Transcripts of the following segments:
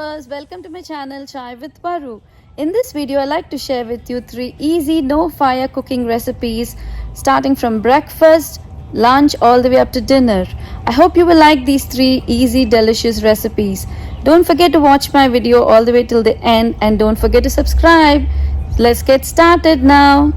viewers, welcome to my channel Chai with Paru. In this video, I like to share with you 3 easy no fire cooking recipes starting from breakfast, lunch all the way up to dinner. I hope you will like these 3 easy delicious recipes. Don't forget to watch my video all the way till the end and don't forget to subscribe. Let's get started now.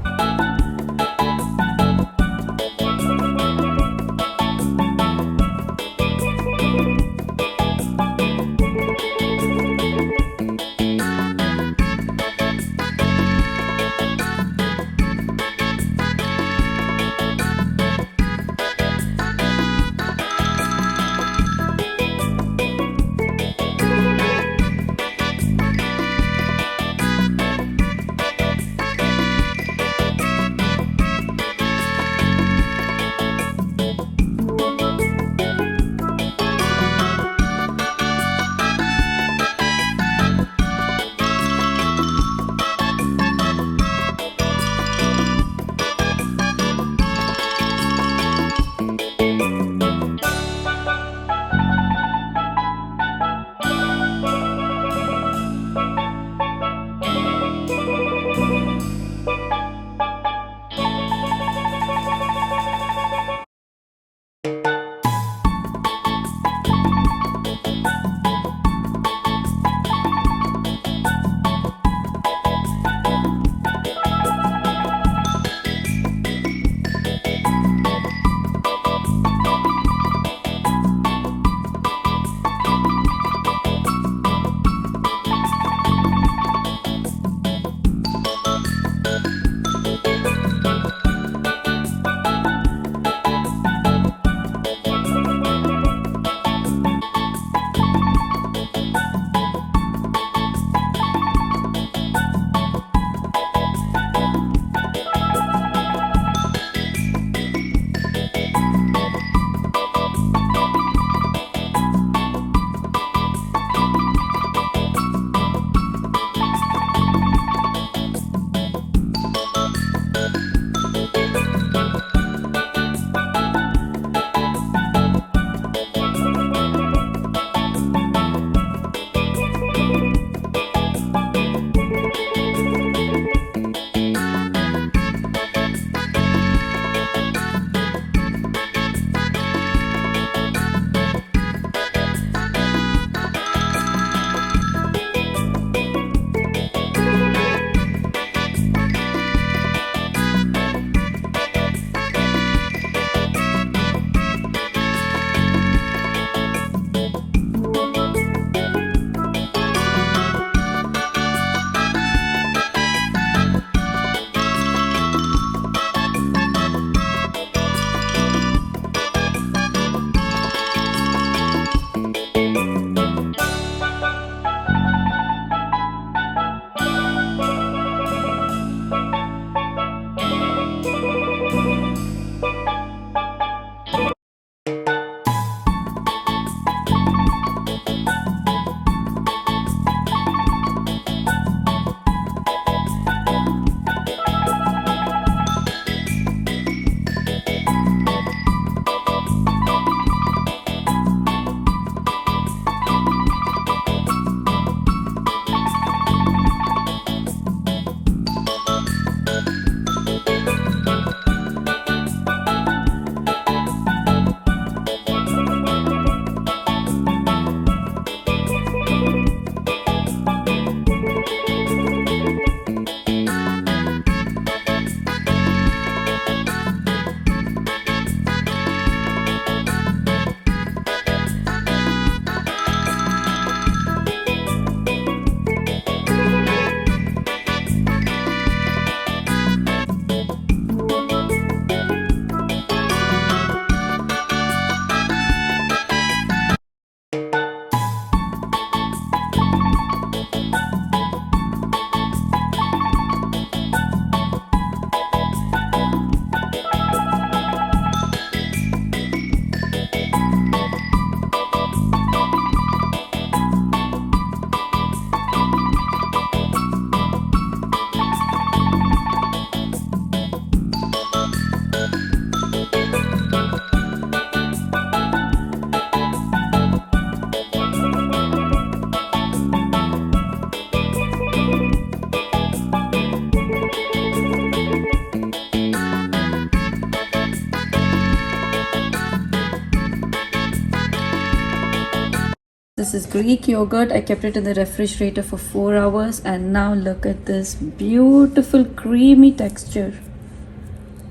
this is Greek yogurt. I kept it in the refrigerator for 4 hours, and now look at this beautiful creamy texture.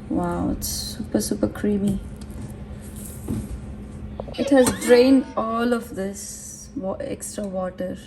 Wow, it's super creamy. It has drained all of this extra water.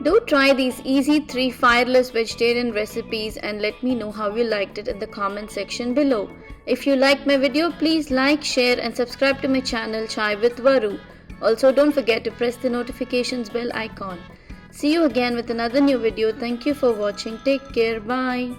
Do try these easy 3 fireless vegetarian recipes and let me know how you liked it in the comment section below. If you liked my video, please like, share and subscribe to my channel Chai with Varu. Also, don't forget to press the notifications bell icon. See you again with another new video. Thank you for watching. Take care. Bye.